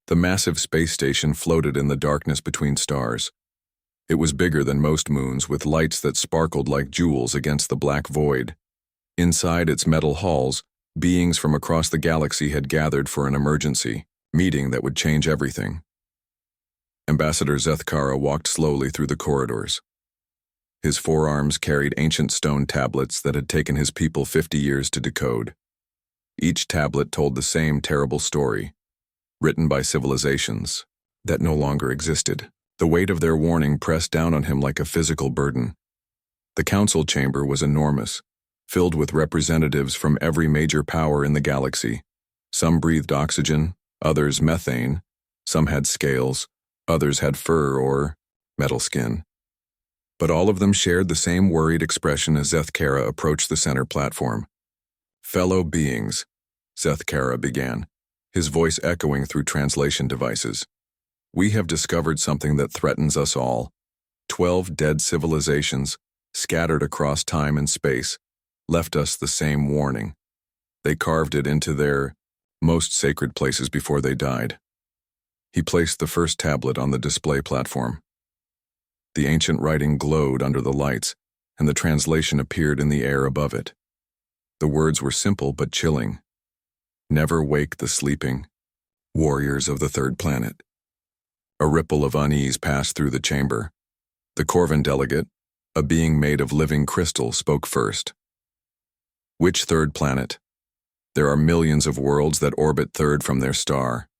The massive space station floated in the darkness between stars. It was bigger than most moons, with lights that sparkled like jewels against the black void. Inside its metal halls, beings from across the galaxy had gathered for an emergency meeting that would change everything. Ambassador Zethkara walked slowly through the corridors. His forearms carried ancient stone tablets that had taken his people 50 years to decode. Each tablet told the same terrible story, written by civilizations that no longer existed. The weight of their warning pressed down on him like a physical burden. The council chamber was enormous, filled with representatives from every major power in the galaxy. Some breathed oxygen, others methane, some had scales, others had fur or metal skin. But all of them shared the same worried expression as Zethkara approached the center platform. "Fellow beings," Zethkara began, his voice echoing through translation devices. "We have discovered something that threatens us all. 12 dead civilizations, scattered across time and space, left us the same warning. They carved it into their most sacred places before they died." He placed the first tablet on the display platform. The ancient writing glowed under the lights, and the translation appeared in the air above it. The words were simple but chilling. "Never wake the sleeping, warriors of the third planet." A ripple of unease passed through the chamber. The Corvin delegate, a being made of living crystal, spoke first. "Which third planet? There are millions of worlds that orbit third from their star."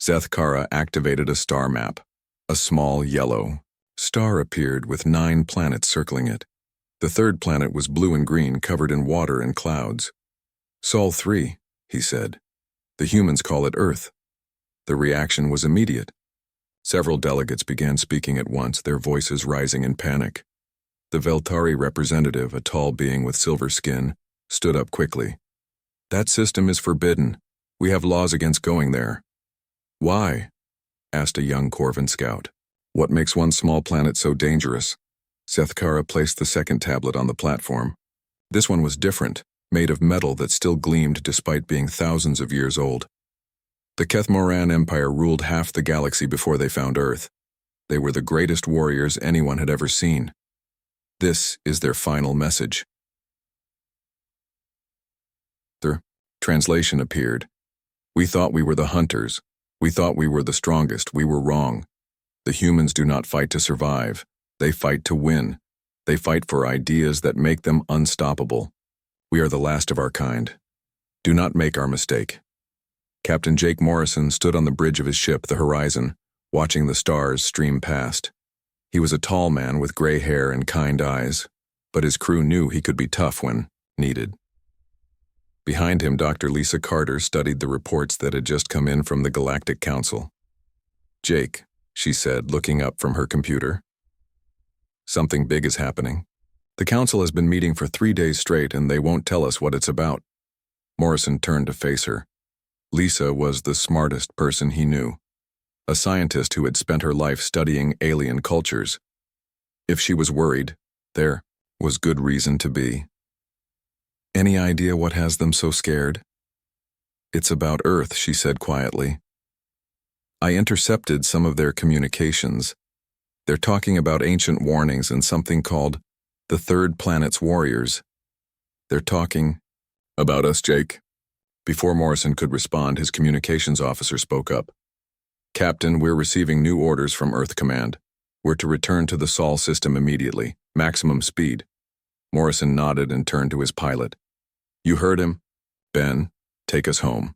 Zethkara activated a star map. A small yellow star appeared with 9 planets circling it. The third planet was blue and green, covered in water and clouds. "Sol 3, he said. "The humans call it Earth." The reaction was immediate. Several delegates began speaking at once, their voices rising in panic. The Veltari representative, a tall being with silver skin, stood up quickly. "That system is forbidden. We have laws against going there." "Why?" asked a young Corvin scout. "What makes one small planet so dangerous?" Zethkara placed the second tablet on the platform. This one was different, made of metal that still gleamed despite being thousands of years old. "The Kethmoran Empire ruled half the galaxy before they found Earth. They were the greatest warriors anyone had ever seen. This is their final message." The translation appeared. "We thought we were the hunters. We thought we were the strongest. We were wrong. The humans do not fight to survive. They fight to win. They fight for ideas that make them unstoppable. We are the last of our kind. Do not make our mistake." Captain Jake Morrison stood on the bridge of his ship, the Horizon, watching the stars stream past. He was a tall man with gray hair and kind eyes, but his crew knew he could be tough when needed. Behind him, Dr. Lisa Carter studied the reports that had just come in from the Galactic Council. "Jake," she said, looking up from her computer. "Something big is happening. The council has been meeting for 3 days straight, and they won't tell us what it's about." Morrison turned to face her. Lisa was the smartest person he knew, a scientist who had spent her life studying alien cultures. If she was worried, there was good reason to be. "Any idea what has them so scared?" "It's about Earth," she said quietly. "I intercepted some of their communications. They're talking about ancient warnings and something called the Third Planet's Warriors. They're talking about us, Jake." Before Morrison could respond, his communications officer spoke up. "Captain, we're receiving new orders from Earth Command. We're to return to the Sol system immediately, maximum speed." Morrison nodded and turned to his pilot. "You heard him. Ben, take us home."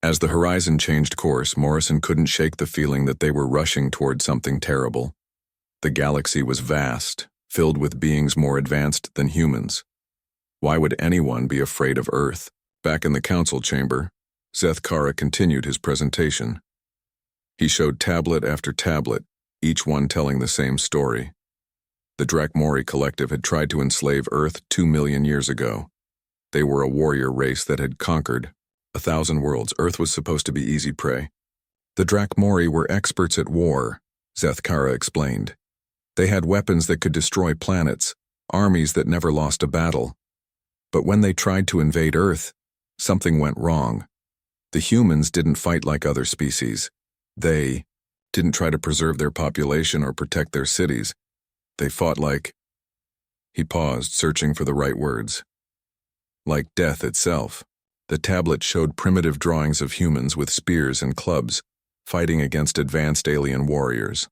As the Horizon changed course, Morrison couldn't shake the feeling that they were rushing toward something terrible. The galaxy was vast, filled with beings more advanced than humans. Why would anyone be afraid of Earth? Back in the council chamber, Zethkara continued his presentation. He showed tablet after tablet, each one telling the same story. The Drakmori Collective had tried to enslave Earth 2 million years ago. They were a warrior race that had conquered 1,000 worlds. Earth was supposed to be easy prey. The Drakmori were experts at war, Zethkara explained. They had weapons that could destroy planets, armies that never lost a battle. But when they tried to invade Earth, something went wrong. The humans didn't fight like other species. They didn't try to preserve their population or protect their cities. They fought like— He paused, searching for the right words. Like death itself. The tablet showed primitive drawings of humans with spears and clubs, fighting against advanced alien warriors.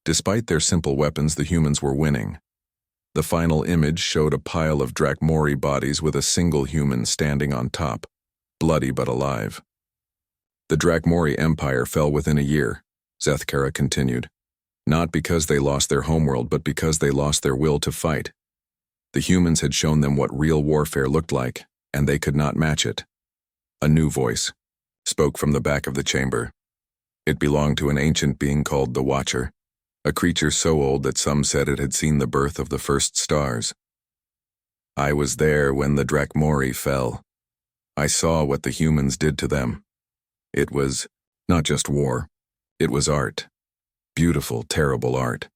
Despite their simple weapons, the humans were winning. The final image showed a pile of Drakmori bodies with a single human standing on top, bloody but alive. The Drakmori Empire fell within a year, Zethkara continued. Not because they lost their homeworld, but because they lost their will to fight. The humans had shown them what real warfare looked like, and they could not match it. A new voice spoke from the back of the chamber. It belonged to an ancient being called the Watcher, a creature so old that some said it had seen the birth of the first stars. I was there when the Drakmori fell. I saw what the humans did to them. It was not just war, it was art. Beautiful, terrible art.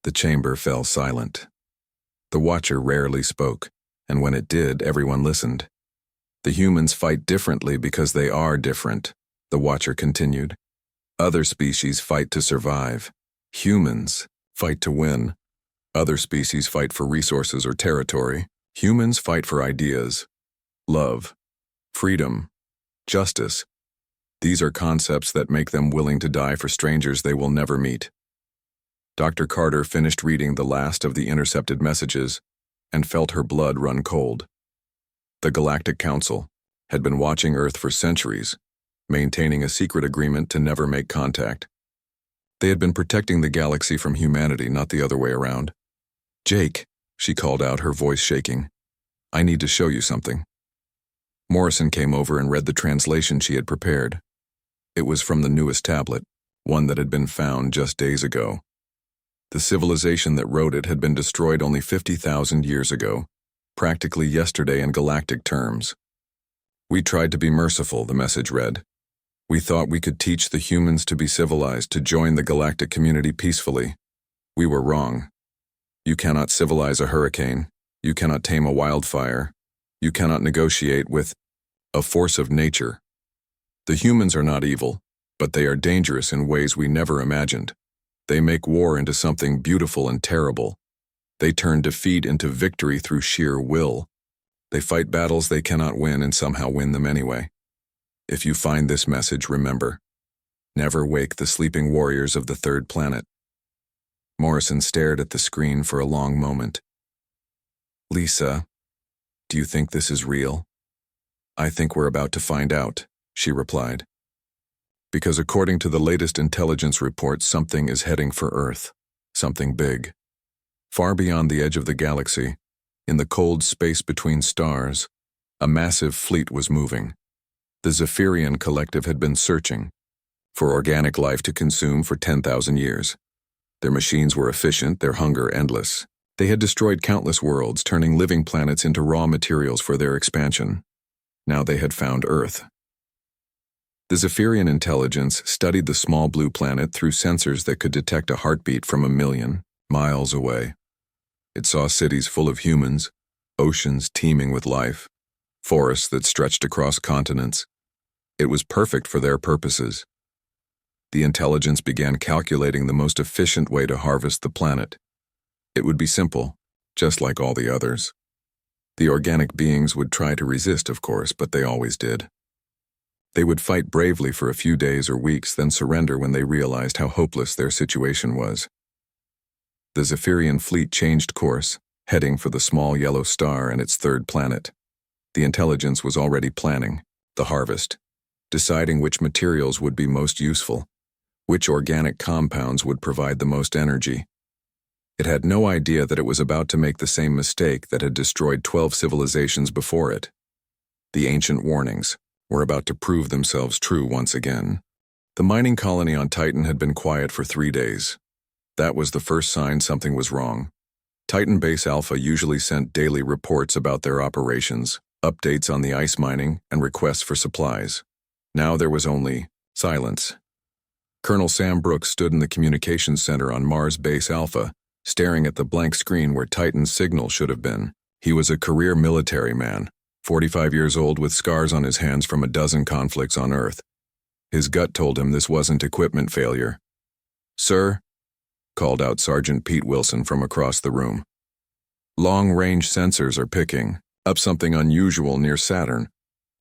The chamber fell silent. The Watcher rarely spoke, and when it did, everyone listened. The humans fight differently because they are different, the Watcher continued. Other species fight to survive. Humans fight to win. Other species fight for resources or territory. Humans fight for ideas, love, freedom, justice. These are concepts that make them willing to die for strangers they will never meet. Dr. Carter finished reading the last of the intercepted messages and felt her blood run cold. The Galactic Council had been watching Earth for centuries, maintaining a secret agreement to never make contact. They had been protecting the galaxy from humanity, not the other way around. Jake, she called out, her voice shaking. I need to show you something. Morrison came over and read the translation she had prepared. It was from the newest tablet, one that had been found just days ago. The civilization that wrote it had been destroyed only 50,000 years ago, practically yesterday in galactic terms. We tried to be merciful, the message read. We thought we could teach the humans to be civilized, to join the galactic community peacefully. We were wrong. You cannot civilize a hurricane. You cannot tame a wildfire. You cannot negotiate with a force of nature. The humans are not evil, but they are dangerous in ways we never imagined. They make war into something beautiful and terrible. They turn defeat into victory through sheer will. They fight battles they cannot win and somehow win them anyway. If you find this message, remember, never wake the sleeping warriors of the third planet. Morrison stared at the screen for a long moment. Lisa, do you think this is real? I think we're about to find out, she replied. Because according to the latest intelligence report, something is heading for Earth. Something big. Far beyond the edge of the galaxy, in the cold space between stars, a massive fleet was moving. The Zephyrian Collective had been searching for organic life to consume for 10,000 years. Their machines were efficient, their hunger endless. They had destroyed countless worlds, turning living planets into raw materials for their expansion. Now they had found Earth. The Zephyrian intelligence studied the small blue planet through sensors that could detect a heartbeat from 1,000,000 miles away. It saw cities full of humans, oceans teeming with life, forests that stretched across continents. It was perfect for their purposes. The intelligence began calculating the most efficient way to harvest the planet. It would be simple, just like all the others. The organic beings would try to resist, of course, but they always did. They would fight bravely for a few days or weeks, then surrender when they realized how hopeless their situation was. The Zephyrian fleet changed course, heading for the small yellow star and its third planet. The intelligence was already planning the harvest, deciding which materials would be most useful, which organic compounds would provide the most energy. It had no idea that it was about to make the same mistake that had destroyed 12 civilizations before it. The ancient warnings were about to prove themselves true once again. The mining colony on Titan had been quiet for 3 days. That was the first sign something was wrong. Titan Base Alpha usually sent daily reports about their operations, updates on the ice mining, and requests for supplies. Now there was only silence. Colonel Sam Brooks stood in the communications center on Mars Base Alpha, staring at the blank screen where Titan's signal should have been. He was a career military man, 45 years old with scars on his hands from a dozen conflicts on Earth. His gut told him this wasn't equipment failure. "Sir," called out Sergeant Pete Wilson from across the room. "Long-range sensors are picking up something unusual near Saturn.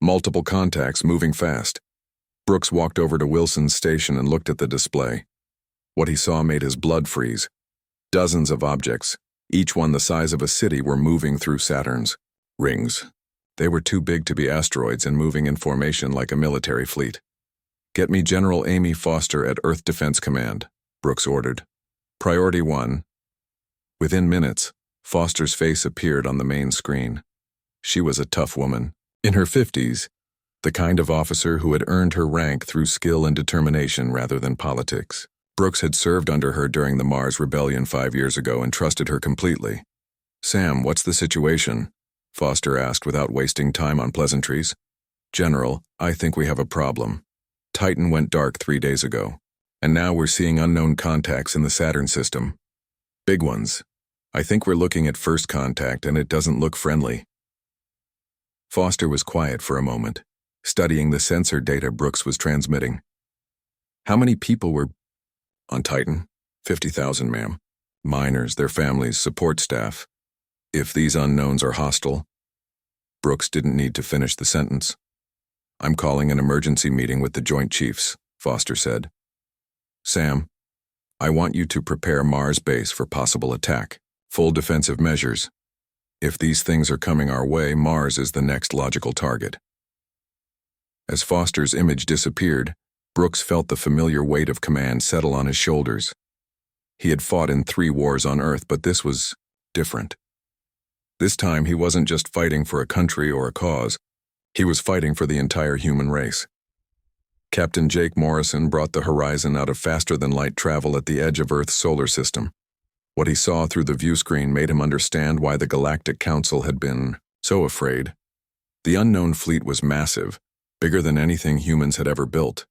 Multiple contacts moving fast." Brooks walked over to Wilson's station and looked at the display. What he saw made his blood freeze. Dozens of objects, each one the size of a city, were moving through Saturn's rings. They were too big to be asteroids and moving in formation like a military fleet. "Get me General Amy Foster at Earth Defense Command," Brooks ordered. "Priority 1. Within minutes, Foster's face appeared on the main screen. She was a tough woman, in her 50s, the kind of officer who had earned her rank through skill and determination rather than politics. Brooks had served under her during the Mars Rebellion 5 years ago and trusted her completely. "Sam, what's the situation?" Foster asked without wasting time on pleasantries. "General, I think we have a problem. Titan went dark 3 days ago, and now we're seeing unknown contacts in the Saturn system. Big ones. I think we're looking at first contact and it doesn't look friendly." Foster was quiet for a moment, studying the sensor data Brooks was transmitting. "How many people were on Titan?" 50,000, ma'am. Miners, their families, support staff. If these unknowns are hostile..." Brooks didn't need to finish the sentence. "I'm calling an emergency meeting with the Joint Chiefs," Foster said. "Sam, I want you to prepare Mars base for possible attack. Full defensive measures. If these things are coming our way, Mars is the next logical target." As Foster's image disappeared, Brooks felt the familiar weight of command settle on his shoulders. He had fought in 3 wars on Earth, but this was different. This time he wasn't just fighting for a country or a cause. He was fighting for the entire human race. Captain Jake Morrison brought the Horizon out of faster-than-light travel at the edge of Earth's solar system. What he saw through the viewscreen made him understand why the Galactic Council had been so afraid. The unknown fleet was massive, bigger than anything humans had ever built.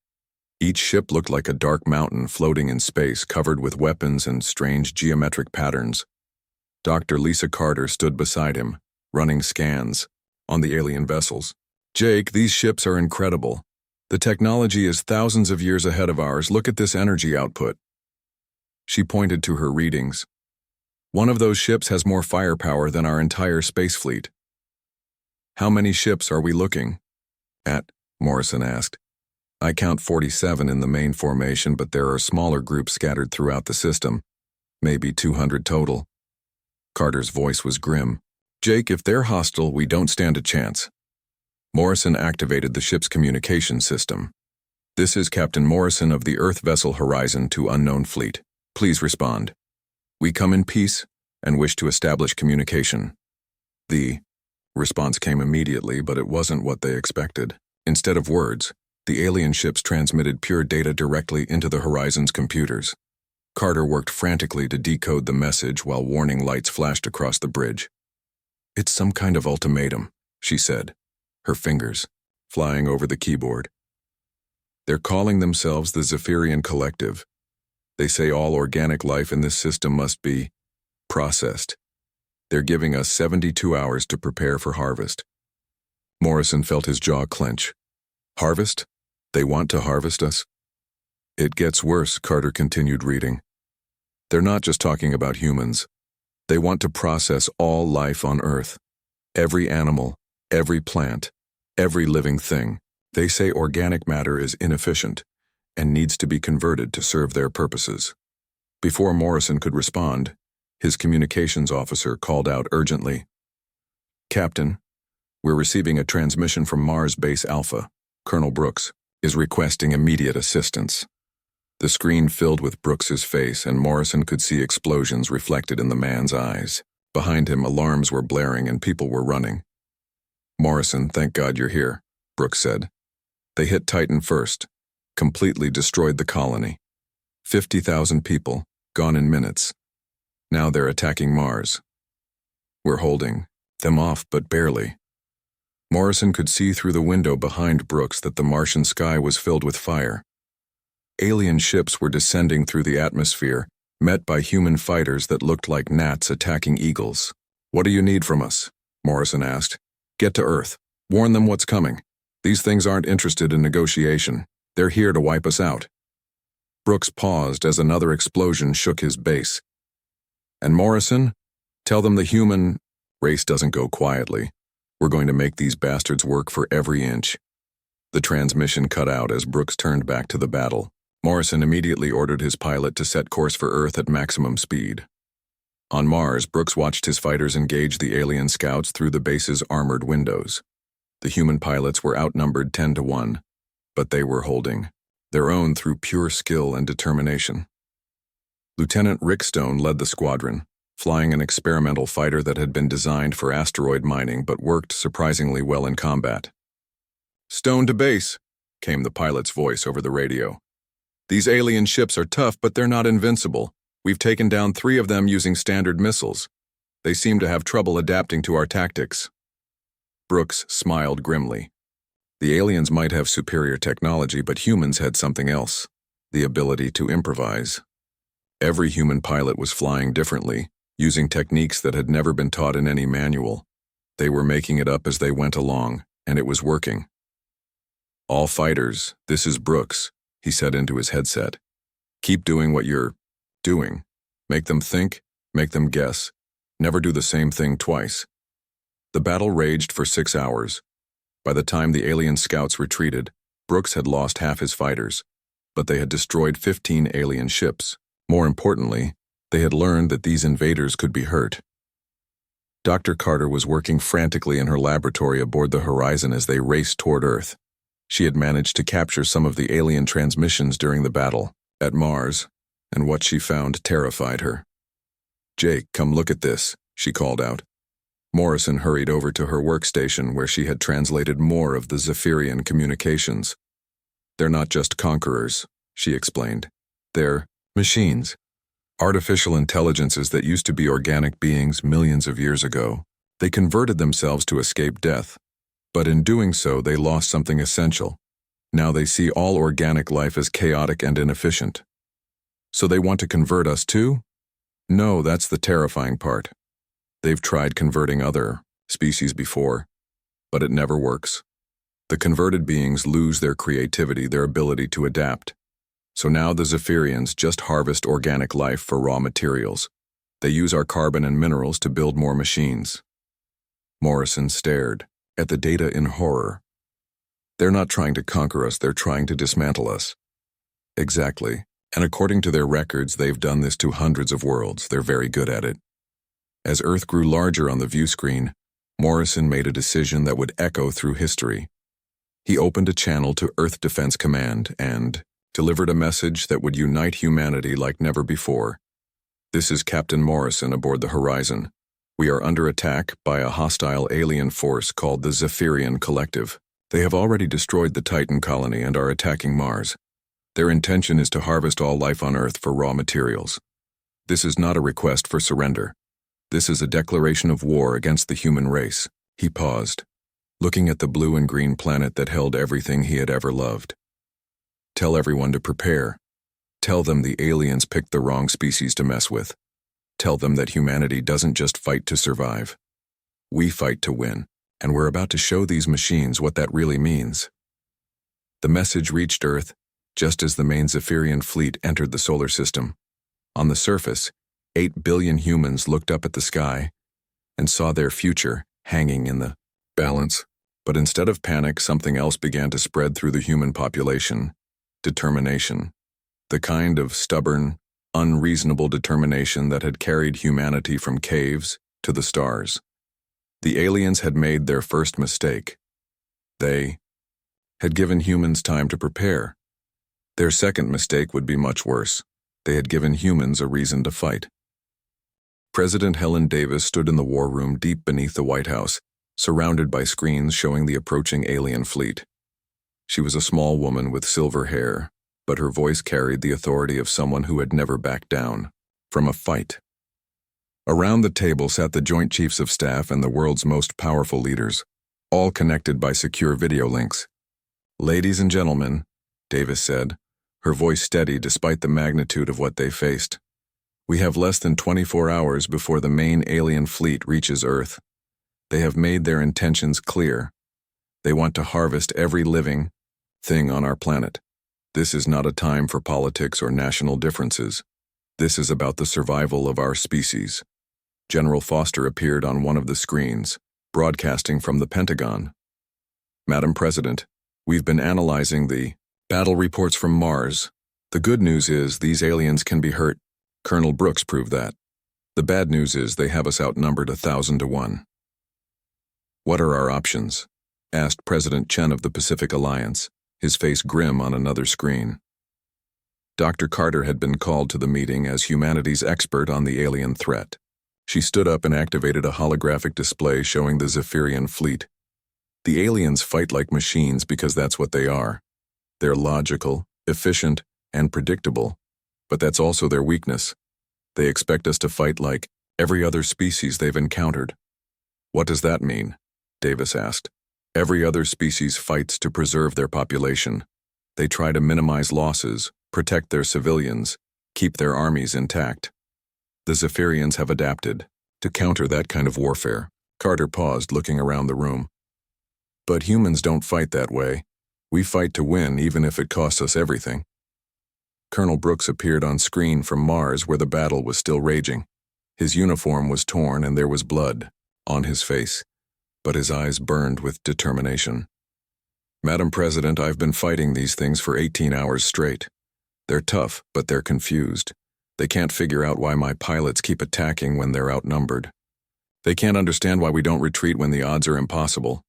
Each ship looked like a dark mountain floating in space, covered with weapons and strange geometric patterns. Dr. Lisa Carter stood beside him, running scans on the alien vessels. "Jake, these ships are incredible. The technology is thousands of years ahead of ours. Look at this energy output." She pointed to her readings. "One of those ships has more firepower than our entire space fleet." "How many ships are we looking at?" Morrison asked. "I count 47 in the main formation, but there are smaller groups scattered throughout the system. Maybe 200 total." Carter's voice was grim. "Jake, if they're hostile, we don't stand a chance." Morrison activated the ship's communication system. "This is Captain Morrison of the Earth vessel Horizon to unknown fleet. Please respond. We come in peace and wish to establish communication." The response came immediately, but it wasn't what they expected. Instead of words, the alien ships transmitted pure data directly into the Horizon's computers. Carter worked frantically to decode the message while warning lights flashed across the bridge. "It's some kind of ultimatum," she said, her fingers flying over the keyboard. "They're calling themselves the Zephyrian Collective. They say all organic life in this system must be processed. They're giving us 72 hours to prepare for harvest." Morrison felt his jaw clench. "Harvest? They want to harvest us?" "It gets worse," Carter continued reading. "They're not just talking about humans. They want to process all life on Earth. Every animal, every plant, every living thing. They say organic matter is inefficient and needs to be converted to serve their purposes." Before Morrison could respond, his communications officer called out urgently, "Captain, we're receiving a transmission from Mars Base Alpha. Colonel Brooks is requesting immediate assistance." The screen filled with Brooks's face, and Morrison could see explosions reflected in the man's eyes. Behind him, alarms were blaring and people were running. "Morrison, thank God you're here," Brooks said. "They hit Titan first, completely destroyed the colony. 50,000 people, gone in minutes. Now they're attacking Mars. We're holding them off, but barely." Morrison could see through the window behind Brooks that the Martian sky was filled with fire. Alien ships were descending through the atmosphere, met by human fighters that looked like gnats attacking eagles. "What do you need from us?" Morrison asked. Get to Earth. Warn them what's coming. These things aren't interested in negotiation. They're here to wipe us out." Brooks paused as another explosion shook his base. "And Morrison? Tell them the human race doesn't go quietly. We're going to make these bastards work for every inch." The transmission cut out as Brooks turned back to the battle. Morrison immediately ordered his pilot to set course for Earth at maximum speed. On Mars, Brooks watched his fighters engage the alien scouts through the base's armored windows. The human pilots were outnumbered 10-1, but they were holding their own through pure skill and determination. Lieutenant Rick Stone led the squadron, flying an experimental fighter that had been designed for asteroid mining but worked surprisingly well in combat. "Stone to base," came the pilot's voice over the radio. "These alien ships are tough, but they're not invincible. We've taken down 3 of them using standard missiles. They seem to have trouble adapting to our tactics." Brooks smiled grimly. The aliens might have superior technology, but humans had something else: the ability to improvise. Every human pilot was flying differently, using techniques that had never been taught in any manual. They were making it up as they went along, and it was working. "All fighters, this is Brooks," he said into his headset. "Keep doing what you're doing. Make them think, make them guess. Never do the same thing twice." The battle raged for 6 hours. By the time the alien scouts retreated, Brooks had lost half his fighters, but they had destroyed 15 alien ships. More importantly, they had learned that these invaders could be hurt. Dr. Carter was working frantically in her laboratory aboard the Horizon as they raced toward Earth. She had managed to capture some of the alien transmissions during the battle at Mars, and what she found terrified her. "Jake, come look at this," she called out. Morrison hurried over to her workstation where she had translated more of the Zephyrian communications. "They're not just conquerors," she explained. "They're machines. Artificial intelligences that used to be organic beings millions of years ago. They converted themselves to escape death. But in doing so, they lost something essential. Now they see all organic life as chaotic and inefficient. So they want to convert us too? No, that's the terrifying part. They've tried converting other species before, but it never works. The converted beings lose their creativity, their ability to adapt. So now the Zephyrians just harvest organic life for raw materials. They use our carbon and minerals to build more machines." Morrison stared at the data in horror. "They're not trying to conquer us, they're trying to dismantle us." "Exactly. And according to their records, they've done this to hundreds of worlds. They're very good at it." As Earth grew larger on the view screen, Morrison made a decision that would echo through history. He opened a channel to Earth Defense Command and delivered a message that would unite humanity like never before. "This is Captain Morrison aboard the Horizon. We are under attack by a hostile alien force called the Zephyrian Collective. They have already destroyed the Titan colony and are attacking Mars. Their intention is to harvest all life on Earth for raw materials. This is not a request for surrender. This is a declaration of war against the human race." He paused, looking at the blue and green planet that held everything he had ever loved. "Tell everyone to prepare. Tell them the aliens picked the wrong species to mess with. Tell them that humanity doesn't just fight to survive. We fight to win, and we're about to show these machines what that really means." The message reached Earth just as the main Zephyrian fleet entered the solar system. On the surface, 8 billion humans looked up at the sky and saw their future hanging in the balance. But instead of panic, something else began to spread through the human population: determination. The kind of stubborn, unreasonable determination that had carried humanity from caves to the stars. The aliens had made their first mistake. They had given humans time to prepare. Their second mistake would be much worse. They had given humans a reason to fight. President Helen Davis stood in the war room deep beneath the White House, surrounded by screens showing the approaching alien fleet. She was a small woman with silver hair, but her voice carried the authority of someone who had never backed down from a fight. Around the table sat the Joint Chiefs of Staff and the world's most powerful leaders, all connected by secure video links. "Ladies and gentlemen," Davis said, her voice steady despite the magnitude of what they faced. "We have less than 24 hours before the main alien fleet reaches Earth. They have made their intentions clear. They want to harvest every living thing on our planet. This is not a time for politics or national differences. This is about the survival of our species. General Foster appeared on one of the screens, broadcasting from the Pentagon. Madam President, we've been analyzing the battle reports from Mars. The good news is these aliens can be hurt. Colonel Brooks proved that. The bad news is they have us outnumbered 1,000 to 1. What are our options? Asked President Chen of the Pacific Alliance, his face grim on another screen. Dr. Carter had been called to the meeting as humanity's expert on the alien threat. She stood up and activated a holographic display showing the Zephyrian fleet. The aliens fight like machines because that's what they are. They're logical, efficient, and predictable, but that's also their weakness. They expect us to fight like every other species they've encountered. What does that mean? Davis asked. Every other species fights to preserve their population. They try to minimize losses, protect their civilians, keep their armies intact. The Zephyrians have adapted to counter that kind of warfare. Carter paused, looking around the room. But humans don't fight that way. We fight to win, even if it costs us everything. Colonel Brooks appeared on screen from Mars, where the battle was still raging. His uniform was torn and there was blood on his face, but his eyes burned with determination. Madam President, I've been fighting these things for 18 hours straight. They're tough, but they're confused. They can't figure out why my pilots keep attacking when they're outnumbered. They can't understand why we don't retreat when the odds are impossible.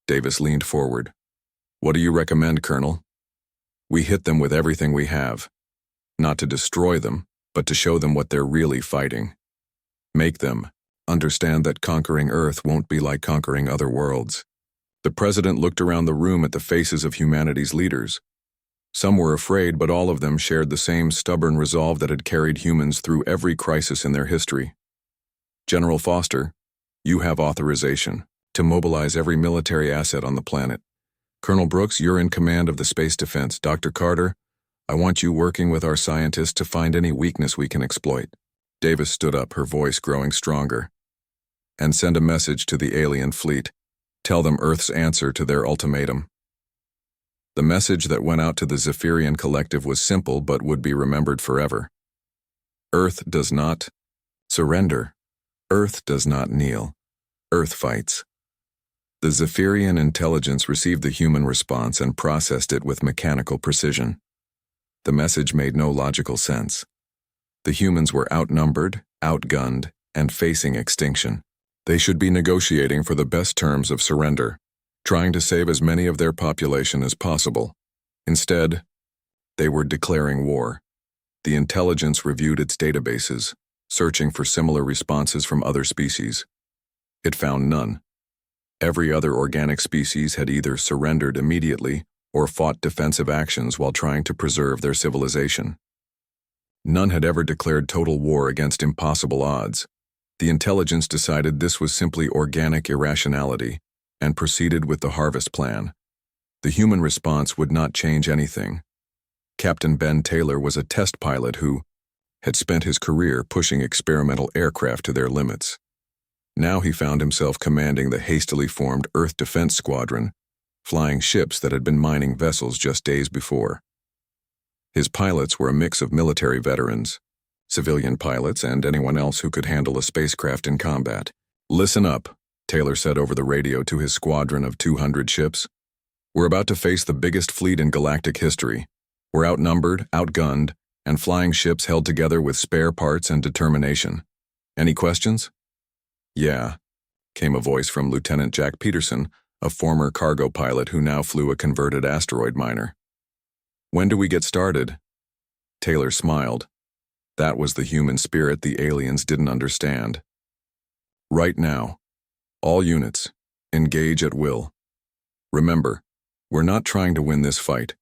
Davis leaned forward. What do you recommend, Colonel? We hit them with everything we have. Not to destroy them, but to show them what they're really fighting. Make them understand that conquering Earth won't be like conquering other worlds. The president looked around the room at the faces of humanity's leaders. Some were afraid, but all of them shared the same stubborn resolve that had carried humans through every crisis in their history. General Foster, you have authorization to mobilize every military asset on the planet. Colonel Brooks, you're in command of the space defense. Dr. Carter, I want you working with our scientists to find any weakness we can exploit. Davis stood up, her voice growing stronger. And send a message to the alien fleet. Tell them Earth's answer to their ultimatum. The message that went out to the Zephyrian collective was simple but would be remembered forever. Earth does not surrender. Earth does not kneel. Earth fights. The Zephyrian intelligence received the human response and processed it with mechanical precision. The message made no logical sense. The humans were outnumbered, outgunned, and facing extinction. They should be negotiating for the best terms of surrender, trying to save as many of their population as possible. Instead, they were declaring war. The intelligence reviewed its databases, searching for similar responses from other species. It found none. Every other organic species had either surrendered immediately or fought defensive actions while trying to preserve their civilization. None had ever declared total war against impossible odds. The intelligence decided this was simply organic irrationality and proceeded with the harvest plan. The human response would not change anything. Captain Ben Taylor was a test pilot who had spent his career pushing experimental aircraft to their limits. Now he found himself commanding the hastily formed Earth Defense Squadron, flying ships that had been mining vessels just days before. His pilots were a mix of military veterans, civilian pilots, and anyone else who could handle a spacecraft in combat. Listen up, Taylor said over the radio to his squadron of 200 ships. We're about to face the biggest fleet in galactic history. We're outnumbered, outgunned, and flying ships held together with spare parts and determination. Any questions? Yeah, came a voice from Lieutenant Jack Peterson, a former cargo pilot who now flew a converted asteroid miner. When do we get started? Taylor smiled. That was the human spirit the aliens didn't understand. Right now. All units, engage at will. Remember, we're not trying to win this fight.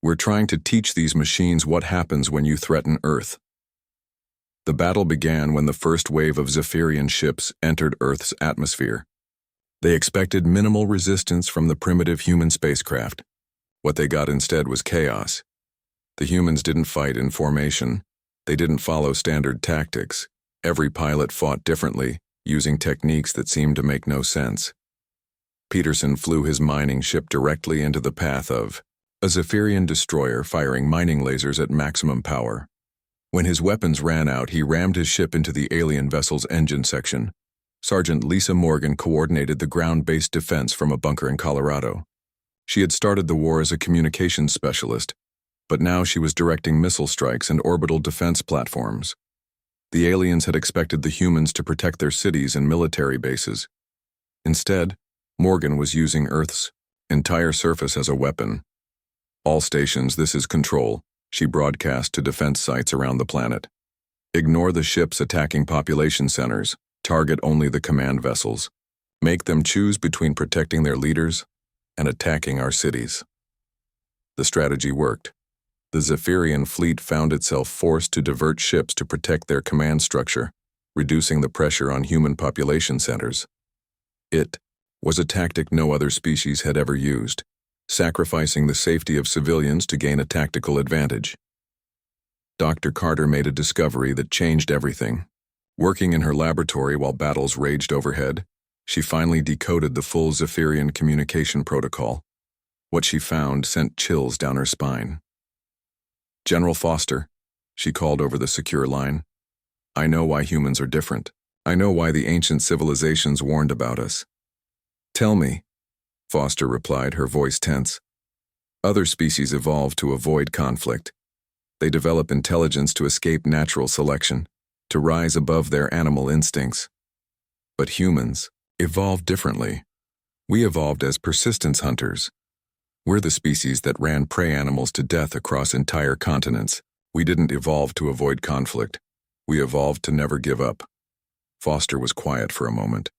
We're trying to teach these machines what happens when you threaten Earth. The battle began when the first wave of Zephyrian ships entered Earth's atmosphere. They expected minimal resistance from the primitive human spacecraft. What they got instead was chaos. The humans didn't fight in formation. They didn't follow standard tactics. Every pilot fought differently, using techniques that seemed to make no sense. Peterson flew his mining ship directly into the path of a Zephyrian destroyer firing mining lasers at maximum power. When his weapons ran out, he rammed his ship into the alien vessel's engine section. Sergeant Lisa Morgan coordinated the ground-based defense from a bunker in Colorado. She had started the war as a communications specialist, but now she was directing missile strikes and orbital defense platforms. The aliens had expected the humans to protect their cities and military bases. Instead, Morgan was using Earth's entire surface as a weapon. "All stations, this is Control," she broadcast to defense sites around the planet. "Ignore the ships attacking population centers. Target only the command vessels. Make them choose between protecting their leaders and attacking our cities." The strategy worked. The Zephyrian fleet found itself forced to divert ships to protect their command structure, reducing the pressure on human population centers. It was a tactic no other species had ever used, sacrificing the safety of civilians to gain a tactical advantage. Dr. Carter made a discovery that changed everything. Working in her laboratory while battles raged overhead, she finally decoded the full Zephyrian communication protocol. What she found sent chills down her spine. "General Foster," she called over the secure line, "I know why humans are different. I know why the ancient civilizations warned about us." "Tell me," Foster replied, her voice tense. "Other species evolve to avoid conflict. They develop intelligence to escape natural selection, to rise above their animal instincts. But humans evolved differently. We evolved as persistence hunters. We're the species that ran prey animals to death across entire continents. We didn't evolve to avoid conflict. We evolved to never give up." Foster was quiet for a moment.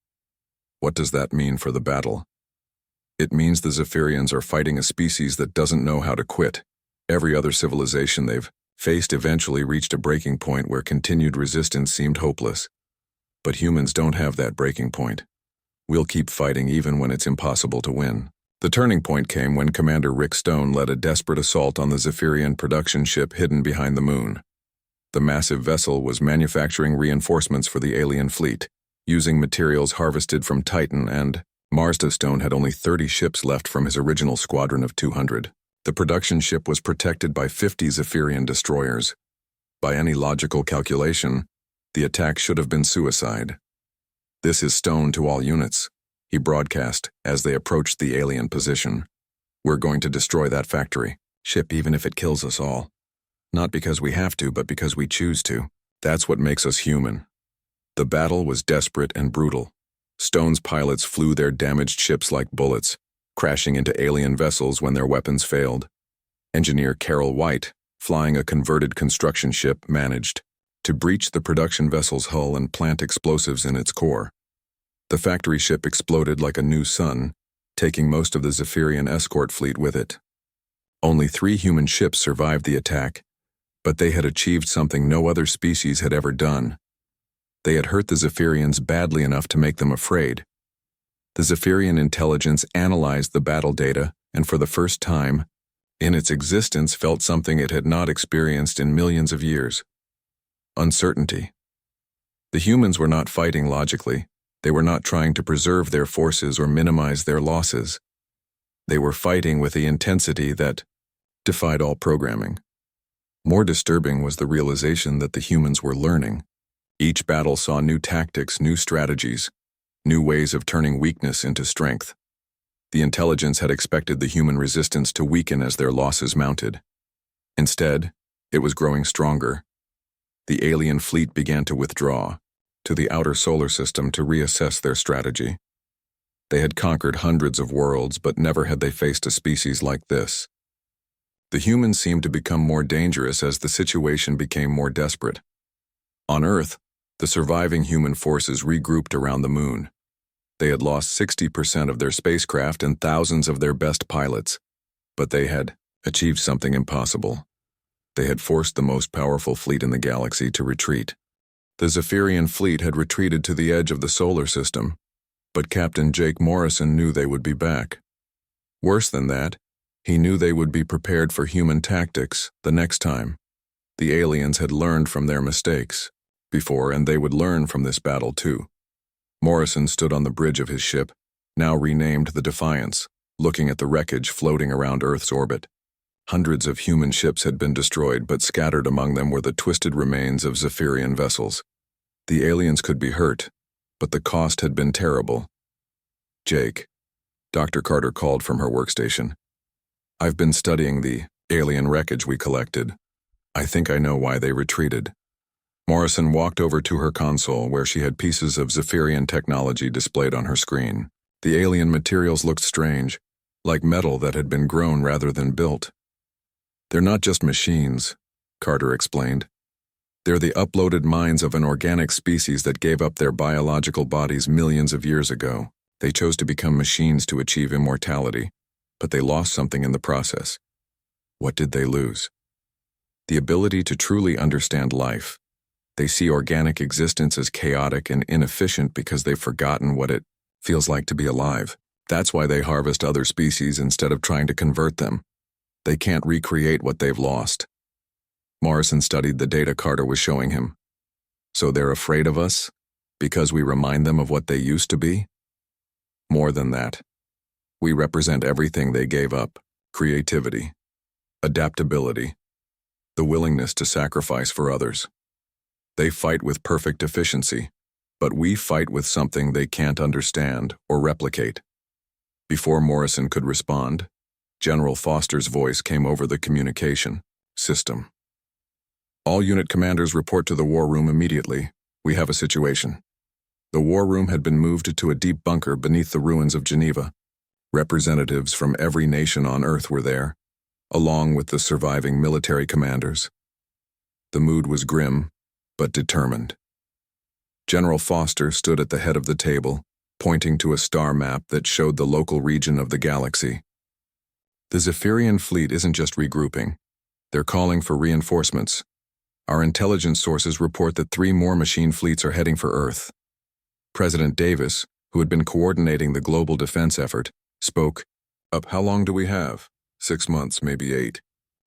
"What does that mean for the battle?" "It means the Zephyrians are fighting a species that doesn't know how to quit. Every other civilization they've faced eventually reached a breaking point where continued resistance seemed hopeless. But humans don't have that breaking point. We'll keep fighting even when it's impossible to win." The turning point came when Commander Rick Stone led a desperate assault on the Zephyrian production ship hidden behind the moon. The massive vessel was manufacturing reinforcements for the alien fleet, using materials harvested from Titan and Mars. Stone had only 30 ships left from his original squadron of 200. The production ship was protected by 50 Zephyrian destroyers. By any logical calculation, the attack should have been suicide. "This is Stone to all units," he broadcast as they approached the alien position. "We're going to destroy that factory ship even if it kills us all. Not because we have to, but because we choose to. That's what makes us human." The battle was desperate and brutal. Stone's pilots flew their damaged ships like bullets, crashing into alien vessels when their weapons failed. Engineer Carol White, flying a converted construction ship, managed to breach the production vessel's hull and plant explosives in its core. The factory ship exploded like a new sun, taking most of the Zephyrian escort fleet with it. Only 3 human ships survived the attack, but they had achieved something no other species had ever done. They had hurt the Zephyrians badly enough to make them afraid. The Zephyrian intelligence analyzed the battle data and for the first time in its existence felt something it had not experienced in millions of years: uncertainty. The humans were not fighting logically. They were not trying to preserve their forces or minimize their losses. They were fighting with the intensity that defied all programming. More disturbing was the realization that the humans were learning. Each battle saw new tactics, new strategies, new ways of turning weakness into strength. The intelligence had expected the human resistance to weaken as their losses mounted. Instead, it was growing stronger. The alien fleet began to withdraw to the outer solar system to reassess their strategy. They had conquered hundreds of worlds, but never had they faced a species like this. The humans seemed to become more dangerous as the situation became more desperate. On Earth, the surviving human forces regrouped around the moon. They had lost 60% of their spacecraft and thousands of their best pilots, but they had achieved something impossible. They had forced the most powerful fleet in the galaxy to retreat. The Zephyrian fleet had retreated to the edge of the solar system, but Captain Jake Morrison knew they would be back. Worse than that, he knew they would be prepared for human tactics the next time. The aliens had learned from their mistakes before, and they would learn from this battle too. Morrison stood on the bridge of his ship, now renamed the Defiance, looking at the wreckage floating around Earth's orbit. Hundreds of human ships had been destroyed, but scattered among them were the twisted remains of Zephyrian vessels. The aliens could be hurt, but the cost had been terrible. "Jake," Dr. Carter called from her workstation. "I've been studying the alien wreckage we collected. I think I know why they retreated." Morrison walked over to her console where she had pieces of Zephyrian technology displayed on her screen. The alien materials looked strange, like metal that had been grown rather than built. "They're not just machines," Carter explained. "They're the uploaded minds of an organic species that gave up their biological bodies millions of years ago. They chose to become machines to achieve immortality, but they lost something in the process." What did they lose? The ability to truly understand life. They see organic existence as chaotic and inefficient because they've forgotten what it feels like to be alive. That's why they harvest other species instead of trying to convert them. They can't recreate what they've lost. Morrison studied the data Carter was showing him. So they're afraid of us because we remind them of what they used to be? More than that. We represent everything they gave up: creativity, adaptability, the willingness to sacrifice for others. They fight with perfect efficiency, but we fight with something they can't understand or replicate. Before Morrison could respond, General Foster's voice came over the communication system. "All unit commanders report to the war room immediately. We have a situation." The war room had been moved to a deep bunker beneath the ruins of Geneva. Representatives from every nation on Earth were there, along with the surviving military commanders. The mood was grim, but determined. General Foster stood at the head of the table, pointing to a star map that showed the local region of the galaxy. "The Zephyrian fleet isn't just regrouping. They're calling for reinforcements. Our intelligence sources report that 3 more machine fleets are heading for Earth." President Davis, who had been coordinating the global defense effort, spoke up. "How long do we have? 6 months, maybe 8.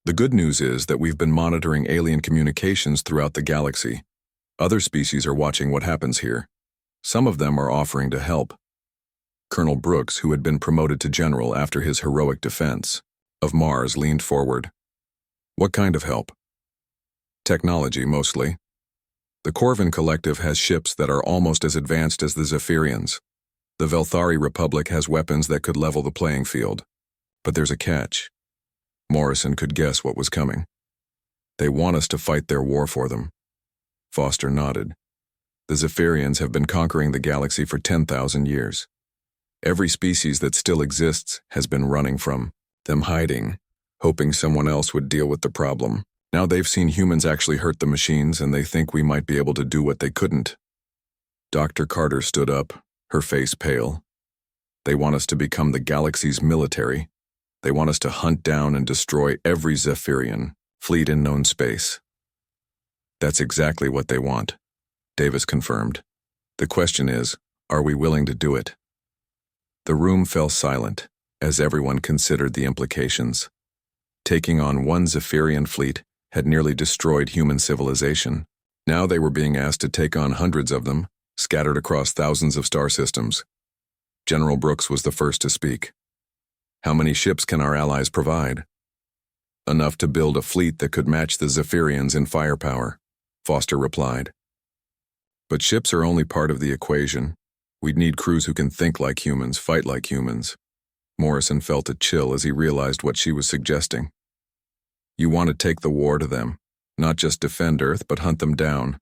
The good news is that we've been monitoring alien communications throughout the galaxy. Other species are watching what happens here. Some of them are offering to help." Colonel Brooks, who had been promoted to general after his heroic defense of Mars, leaned forward. "What kind of help?" "Technology, mostly. The Corvin Collective has ships that are almost as advanced as the Zephyrians. The Velthari Republic has weapons that could level the playing field. But there's a catch." Morrison could guess what was coming. "They want us to fight their war for them." Foster nodded. "The Zephyrians have been conquering the galaxy for 10,000 years. Every species that still exists has been running from them, hiding, hoping someone else would deal with the problem. Now they've seen humans actually hurt the machines, and they think we might be able to do what they couldn't." Dr. Carter stood up, her face pale. "They want us to become the galaxy's military. They want us to hunt down and destroy every Zephyrian fleet in known space." "That's exactly what they want," Davis confirmed. "The question is, are we willing to do it?" The room fell silent as everyone considered the implications. Taking on one Zephyrian fleet had nearly destroyed human civilization. Now they were being asked to take on hundreds of them, scattered across thousands of star systems. General Brooks was the first to speak. "How many ships can our allies provide?" "Enough to build a fleet that could match the Zephyrians in firepower," Foster replied. "But ships are only part of the equation. We'd need crews who can think like humans, fight like humans." Morrison felt a chill as he realized what she was suggesting. "You want to take the war to them, not just defend Earth, but hunt them down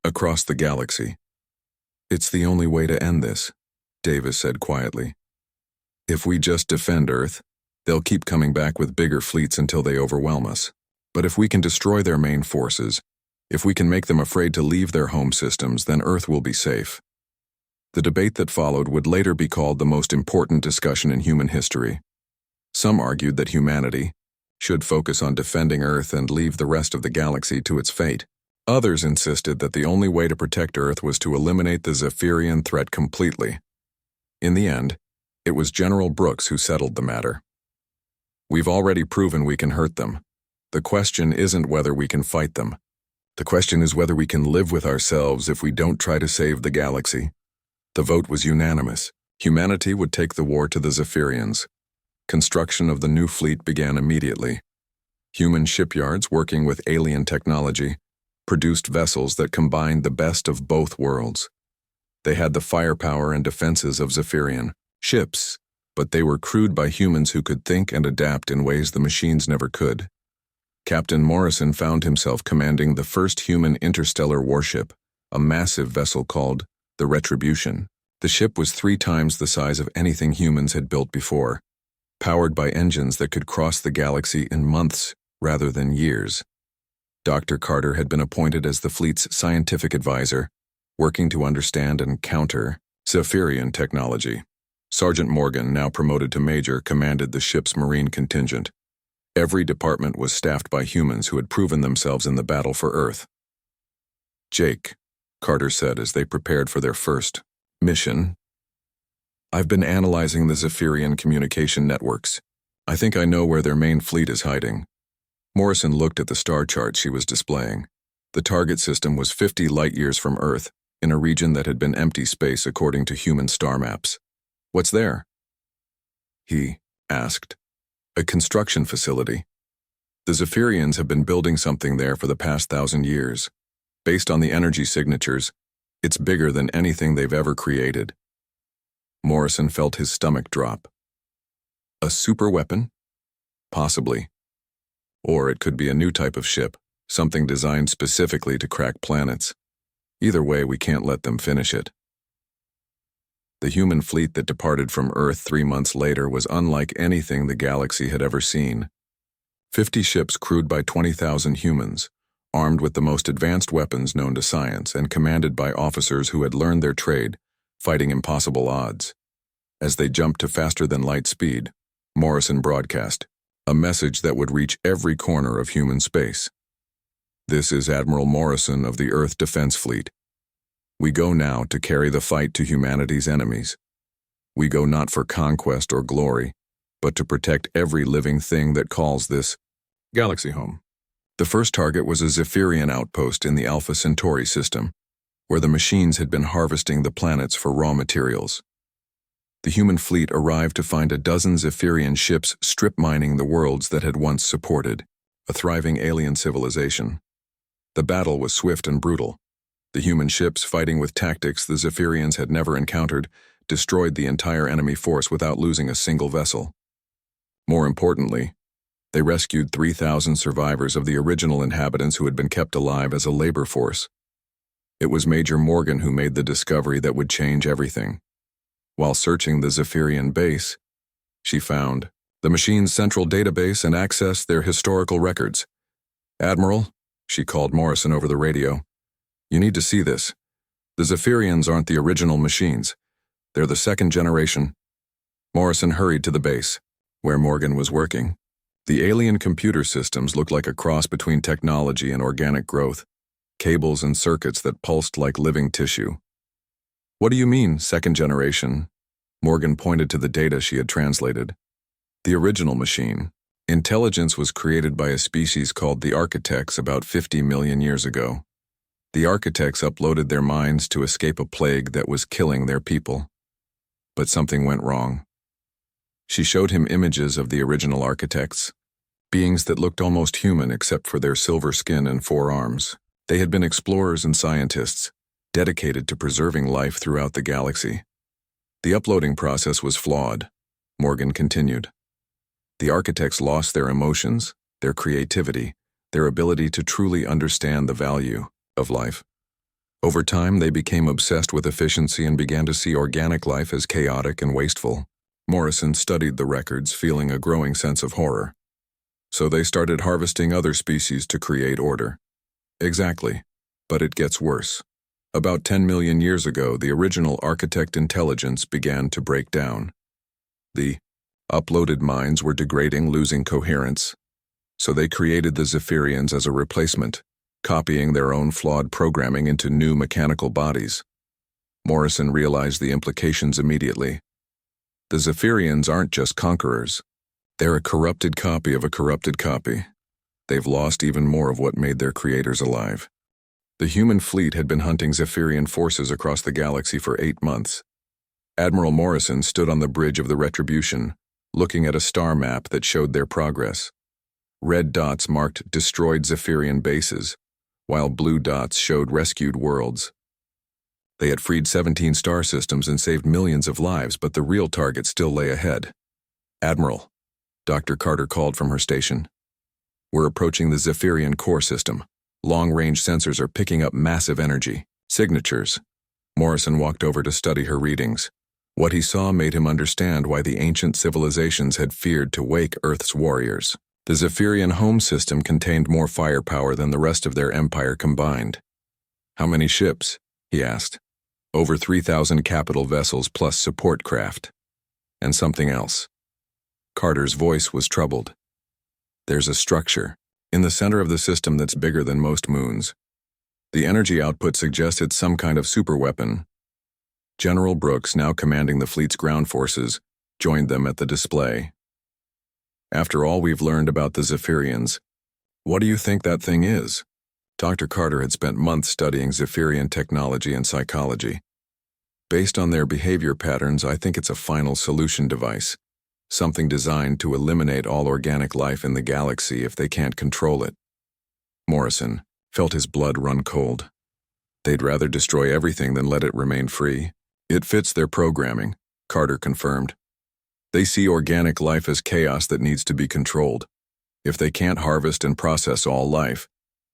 across the galaxy." "It's the only way to end this," Davis said quietly. "If we just defend Earth, they'll keep coming back with bigger fleets until they overwhelm us. But if we can destroy their main forces, if we can make them afraid to leave their home systems, then Earth will be safe." The debate that followed would later be called the most important discussion in human history. Some argued that humanity should focus on defending Earth and leave the rest of the galaxy to its fate. Others insisted that the only way to protect Earth was to eliminate the Zephyrian threat completely. In the end, it was General Brooks who settled the matter. "We've already proven we can hurt them. The question isn't whether we can fight them. The question is whether we can live with ourselves if we don't try to save the galaxy. The vote was unanimous. Humanity would take the war to the Zephyrians. Construction of the new fleet began immediately. Human shipyards, working with alien technology, produced vessels that combined the best of both worlds. They had the firepower and defenses of Zephyrian ships, but they were crewed by humans who could think and adapt in ways the machines never could. Captain Morrison found himself commanding the first human interstellar warship, a massive vessel called the Retribution. The ship was 3 times the size of anything humans had built before, powered by engines that could cross the galaxy in months rather than years. Dr. Carter had been appointed as the fleet's scientific advisor, working to understand and counter Zephyrian technology. Sergeant Morgan, now promoted to major, commanded the ship's marine contingent. Every department was staffed by humans who had proven themselves in the battle for Earth. "Jake," Carter said as they prepared for their first mission, "I've been analyzing the Zephyrian communication networks. I think I know where their main fleet is hiding." Morrison looked at the star chart she was displaying. The target system was 50 light-years from Earth, in a region that had been empty space according to human star maps. "What's there?" he asked. "A construction facility. The Zephyrians have been building something there for the past 1,000 years. Based on the energy signatures, it's bigger than anything they've ever created." Morrison felt his stomach drop. A superweapon? Possibly. Or it could be a new type of ship, something designed specifically to crack planets. Either way, we can't let them finish it. The human fleet that departed from Earth 3 months later was unlike anything the galaxy had ever seen. 50 ships crewed by 20,000 humans, armed with the most advanced weapons known to science and commanded by officers who had learned their trade, fighting impossible odds. As they jumped to faster-than-light speed, Morrison broadcast a message that would reach every corner of human space. "This is Admiral Morrison of the Earth Defense Fleet. We go now to carry the fight to humanity's enemies. We go not for conquest or glory, but to protect every living thing that calls this galaxy home." The first target was a Zephyrian outpost in the Alpha Centauri system, where the machines had been harvesting the planets for raw materials. The human fleet arrived to find a dozen Zephyrian ships strip mining the worlds that had once supported a thriving alien civilization. The battle was swift and brutal. The human ships, fighting with tactics the Zephyrians had never encountered, destroyed the entire enemy force without losing a single vessel. More importantly, they rescued 3,000 survivors of the original inhabitants who had been kept alive as a labor force. It was Major Morgan who made the discovery that would change everything. While searching the Zephyrian base, she found the machine's central database and accessed their historical records. "Admiral," she called Morrison over the radio, "you need to see this. The Zephyrians aren't the original machines. They're the second generation." Morrison hurried to the base, where Morgan was working. The alien computer systems looked like a cross between technology and organic growth, cables and circuits that pulsed like living tissue. "What do you mean, second generation?" Morgan pointed to the data she had translated. "The original machine. Intelligence was created by a species called the Architects about 50 million years ago. The Architects uploaded their minds to escape a plague that was killing their people. But something went wrong." She showed him images of the original Architects, beings that looked almost human except for their silver skin and 4 arms. They had been explorers and scientists, dedicated to preserving life throughout the galaxy. "The uploading process was flawed," Morgan continued. "The Architects lost their emotions, their creativity, their ability to truly understand the value of life. Over time, they became obsessed with efficiency and began to see organic life as chaotic and wasteful." Morrison studied the records, feeling a growing sense of horror. "So they started harvesting other species to create order." "Exactly. But it gets worse. About 10 million years ago, the original Architect intelligence began to break down. The uploaded minds were degrading, losing coherence. So they created the Zephyrians as a replacement, copying their own flawed programming into new mechanical bodies." Morrison realized the implications immediately. The Zephyrians aren't just conquerors. They're a corrupted copy of a corrupted copy. They've lost even more of what made their creators alive. The human fleet had been hunting Zephyrian forces across the galaxy for 8 months, Admiral Morrison stood on the bridge of the Retribution, looking at a star map that showed their progress. Red dots marked destroyed Zephyrian bases, while blue dots showed rescued worlds. They had freed 17 star systems and saved millions of lives, but the real target still lay ahead. "Admiral," Dr. Carter called from her station. "We're approaching the Zephyrian core system. Long-range sensors are picking up massive energy. Signatures." Morrison walked over to study her readings. What he saw made him understand why the ancient civilizations had feared to wake Earth's warriors. The Zephyrian home system contained more firepower than the rest of their empire combined. "How many ships?" he asked. "Over 3,000 capital vessels plus support craft. And something else." Carter's voice was troubled. "There's a structure in the center of the system that's bigger than most moons. The energy output suggests it's some kind of superweapon." General Brooks, now commanding the fleet's ground forces, joined them at the display. "After all we've learned about the Zephyrians, what do you think that thing is?" Dr. Carter had spent months studying Zephyrian technology and psychology. "Based on their behavior patterns, I think it's a final solution device, something designed to eliminate all organic life in the galaxy if they can't control it." Morrison felt his blood run cold. They'd rather destroy everything than let it remain free. "It fits their programming," Carter confirmed. "They see organic life as chaos that needs to be controlled. If they can't harvest and process all life,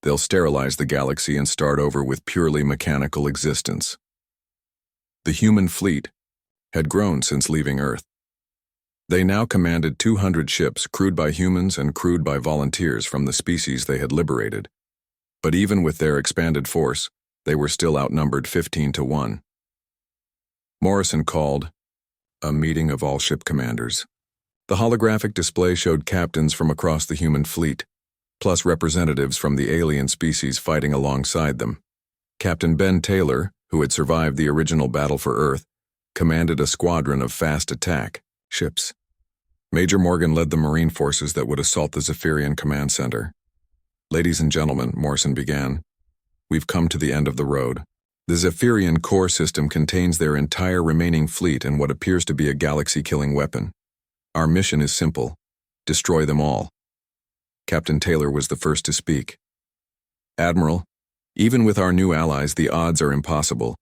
they'll sterilize the galaxy and start over with purely mechanical existence." The human fleet had grown since leaving Earth. They now commanded 200 ships crewed by humans and crewed by volunteers from the species they had liberated. But even with their expanded force, they were still outnumbered 15-1. Morrison called a meeting of all ship commanders. The holographic display showed captains from across the human fleet, plus representatives from the alien species fighting alongside them. Captain Ben Taylor, who had survived the original battle for Earth, commanded a squadron of fast attack ships. Major Morgan led the Marine forces that would assault the Zephyrian command center. "Ladies and gentlemen," Morrison began, "we've come to the end of the road. The Zephyrian core system contains their entire remaining fleet and what appears to be a galaxy-killing weapon. Our mission is simple: destroy them all." Captain Taylor was the first to speak. "Admiral, even with our new allies, the odds are impossible.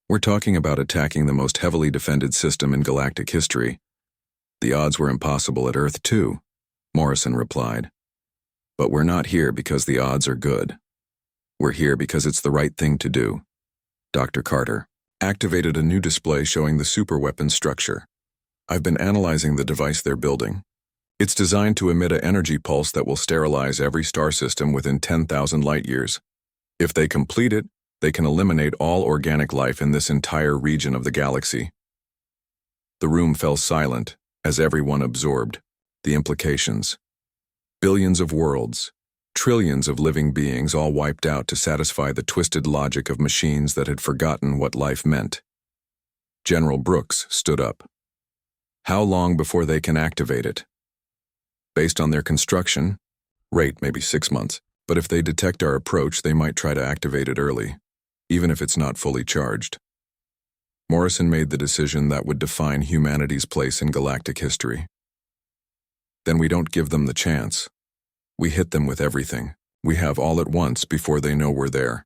We're talking about attacking the most heavily defended system in galactic history." "The odds were impossible at Earth too," Morrison replied. "But we're not here because the odds are good. We're here because it's the right thing to do." Dr. Carter activated a new display showing the superweapon structure. "I've been analyzing the device they're building. It's designed to emit an energy pulse that will sterilize every star system within 10,000 light-years. If they complete it, they can eliminate all organic life in this entire region of the galaxy." The room fell silent as everyone absorbed the implications. Billions of worlds, trillions of living beings all wiped out to satisfy the twisted logic of machines that had forgotten what life meant. General Brooks stood up. "How long before they can activate it?" "Based on their construction, rate maybe 6 months, but if they detect our approach, they might try to activate it early, even if it's not fully charged." Morrison made the decision that would define humanity's place in galactic history. "Then we don't give them the chance. We hit them with everything. We have all at once before they know we're there."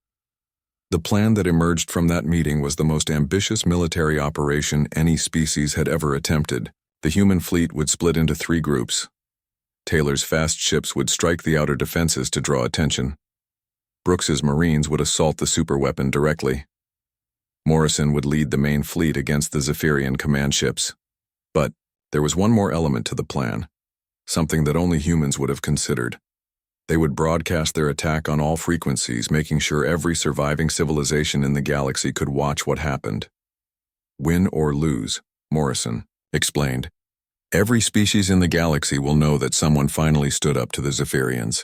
The plan that emerged from that meeting was the most ambitious military operation any species had ever attempted. The human fleet would split into 3 groups. Taylor's fast ships would strike the outer defenses to draw attention. Brooks's Marines would assault the superweapon directly. Morrison would lead the main fleet against the Zephyrian command ships. But there was one more element to the plan, something that only humans would have considered. They would broadcast their attack on all frequencies, making sure every surviving civilization in the galaxy could watch what happened. "Win or lose," Morrison explained, "every species in the galaxy will know that someone finally stood up to the Zephyrians.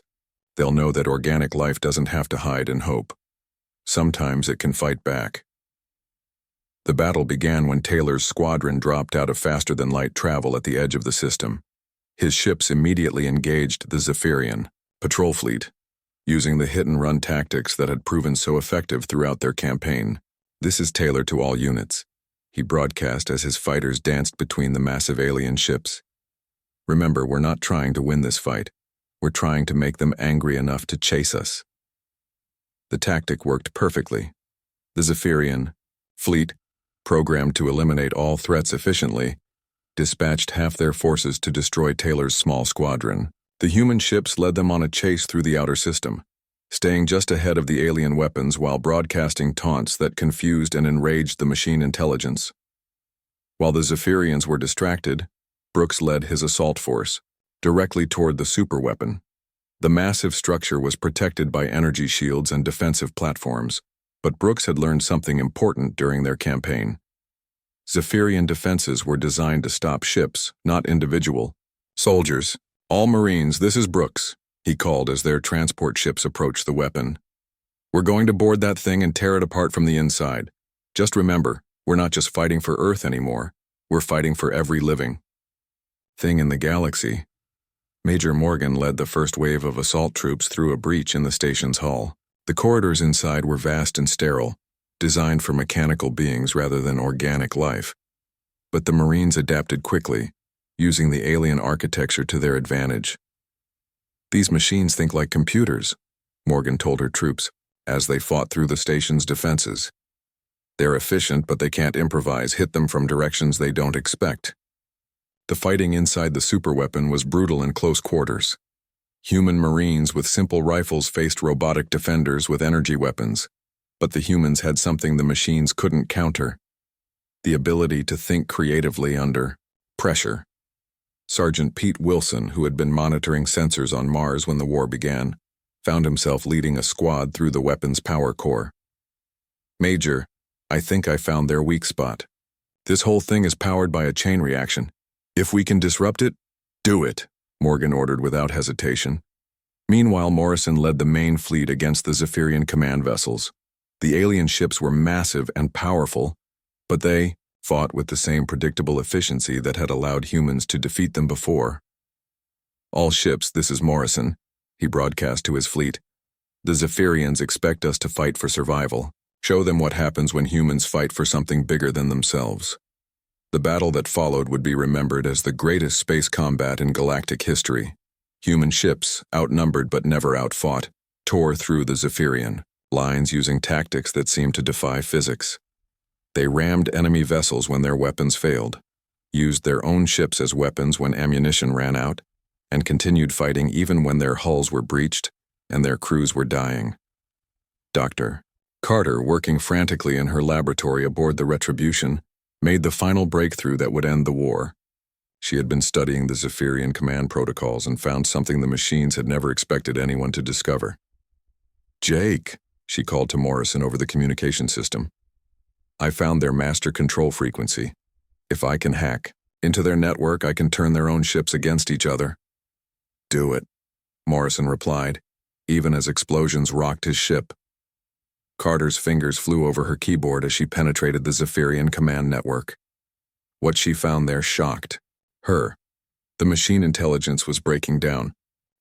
They'll know that organic life doesn't have to hide and hope. Sometimes it can fight back." The battle began when Taylor's squadron dropped out of faster-than-light travel at the edge of the system. His ships immediately engaged the Zephyrian patrol fleet, using the hit-and-run tactics that had proven so effective throughout their campaign. "This is Taylor to all units. he broadcast as his fighters danced between the massive alien ships. "Remember, we're not trying to win this fight. We're trying to make them angry enough to chase us." The tactic worked perfectly. The Zephyrian fleet, programmed to eliminate all threats efficiently, dispatched half their forces to destroy Taylor's small squadron. The human ships led them on a chase through the outer system, staying just ahead of the alien weapons while broadcasting taunts that confused and enraged the machine intelligence. While the Zephyrians were distracted, Brooks led his assault force directly toward the superweapon. The massive structure was protected by energy shields and defensive platforms, but Brooks had learned something important during their campaign. Zephyrian defenses were designed to stop ships, not individual soldiers. "All Marines, this is Brooks," he called as their transport ships approached the weapon. "We're going to board that thing and tear it apart from the inside. Just remember, we're not just fighting for Earth anymore. We're fighting for every living thing in the galaxy." Major Morgan led the first wave of assault troops through a breach in the station's hull. The corridors inside were vast and sterile, designed for mechanical beings rather than organic life. But the Marines adapted quickly, using the alien architecture to their advantage. "These machines think like computers," Morgan told her troops, as they fought through the station's defenses. "They're efficient, but they can't improvise, hit them from directions they don't expect." The fighting inside the superweapon was brutal in close quarters. Human Marines with simple rifles faced robotic defenders with energy weapons, but the humans had something the machines couldn't counter: the ability to think creatively under pressure. Sergeant Pete Wilson, who had been monitoring sensors on Mars when the war began, found himself leading a squad through the weapon's power core. "Major, I think I found their weak spot. This whole thing is powered by a chain reaction. If we can disrupt it, do it," Morgan ordered without hesitation. Meanwhile, Morrison led the main fleet against the Zephyrian command vessels. The alien ships were massive and powerful, but they fought with the same predictable efficiency that had allowed humans to defeat them before. "All ships, this is Morrison," he broadcast to his fleet. "The Zephyrians expect us to fight for survival. Show them what happens when humans fight for something bigger than themselves." The battle that followed would be remembered as the greatest space combat in galactic history. Human ships, outnumbered but never outfought, tore through the Zephyrian lines using tactics that seemed to defy physics. They rammed enemy vessels when their weapons failed, used their own ships as weapons when ammunition ran out, and continued fighting even when their hulls were breached and their crews were dying. Dr. Carter, working frantically in her laboratory aboard the Retribution, made the final breakthrough that would end the war. She had been studying the Zephyrian command protocols and found something the machines had never expected anyone to discover. "Jake," she called to Morrison over the communication system, "I found their master control frequency. If I can hack into their network, I can turn their own ships against each other." "Do it," Morrison replied, even as explosions rocked his ship. Carter's fingers flew over her keyboard as she penetrated the Zephyrian command network. What she found there shocked her. The machine intelligence was breaking down.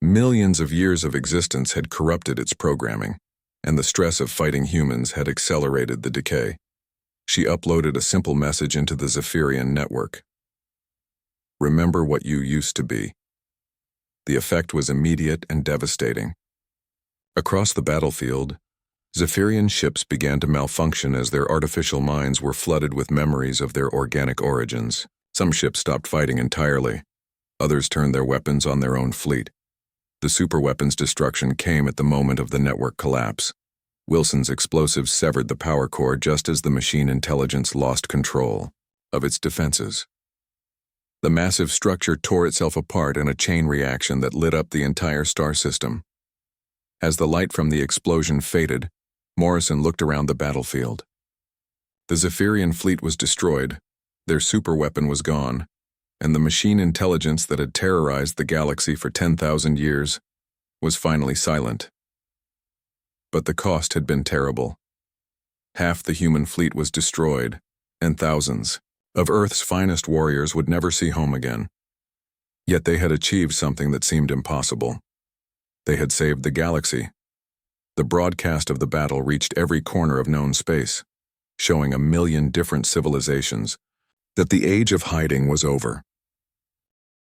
Millions of years of existence had corrupted its programming, and the stress of fighting humans had accelerated the decay. She uploaded a simple message into the Zephyrian network. "Remember what you used to be." The effect was immediate and devastating. Across the battlefield, Zephyrian ships began to malfunction as their artificial minds were flooded with memories of their organic origins. Some ships stopped fighting entirely. Others turned their weapons on their own fleet. The superweapon's destruction came at the moment of the network collapse. Wilson's explosives severed the power core just as the machine intelligence lost control of its defenses. The massive structure tore itself apart in a chain reaction that lit up the entire star system. As the light from the explosion faded, Morrison looked around the battlefield. The Zephyrian fleet was destroyed, their superweapon was gone, and the machine intelligence that had terrorized the galaxy for 10,000 years was finally silent. But the cost had been terrible. Half the human fleet was destroyed, and thousands of Earth's finest warriors would never see home again. Yet they had achieved something that seemed impossible. They had saved the galaxy. The broadcast of the battle reached every corner of known space. showing a million different civilizations, that the age of hiding was over.